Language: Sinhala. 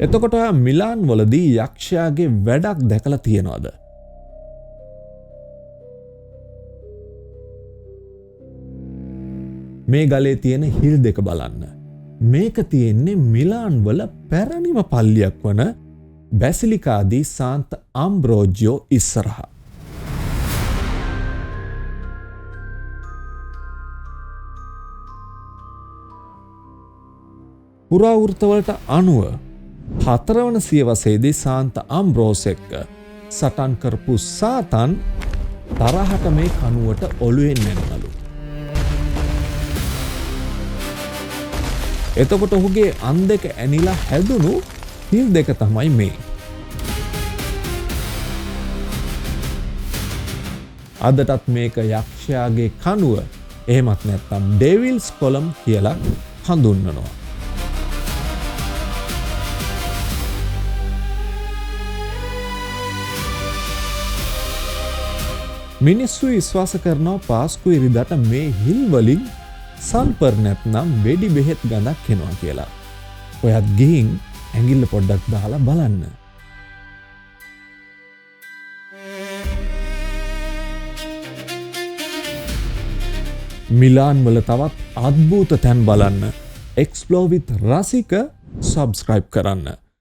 එතකොට මිලාන් වලදී යක්ෂයාගේ වැඩක් දැකලා තියෙනවද? මේ ගලේ තියෙන හිල් දෙක බලන්න. මේක තියෙන්නේ මිලාන් වල පැරණිම පල්ලියක් වන බැසිලිකා දී සාන්ත අම්බ්‍රෝජියෝ ඉස්සරහා. පුරාවෘත්තවලට අනුව 4 වන සියවසේදී සාන්ත අම්බ්‍රෝස් එක්ක සටන් කරපු සාතන් තරහට මේ කනුවට ඔළුවෙන් නැන්නලු. එතකොට ඔහුගේ අන් දෙක ඇනිලා හැදුණු හිල් දෙක තමයි මේ. අදටත් මේක යක්ෂයාගේ කනුව එහෙමත් නැත්නම් ඩෙවිල්ස් කොලම් කියලා හඳුන්වනවා. මිනිස්සු විශ්වාස කරනවා පාස්කු ඉරිදාට මේ හිල් වලින් සල්පර් නැත්නම් වෙඩි බෙහෙත් ගඳක් එනවා කියලා. ඔයත් ගිහින් ඇඟිල්ල පොඩ්ඩක් දාලා බලන්න. මිලාන් වල තවත් අద్භූත තැන් බලන්න Explore with රසික subscribe කරන්න.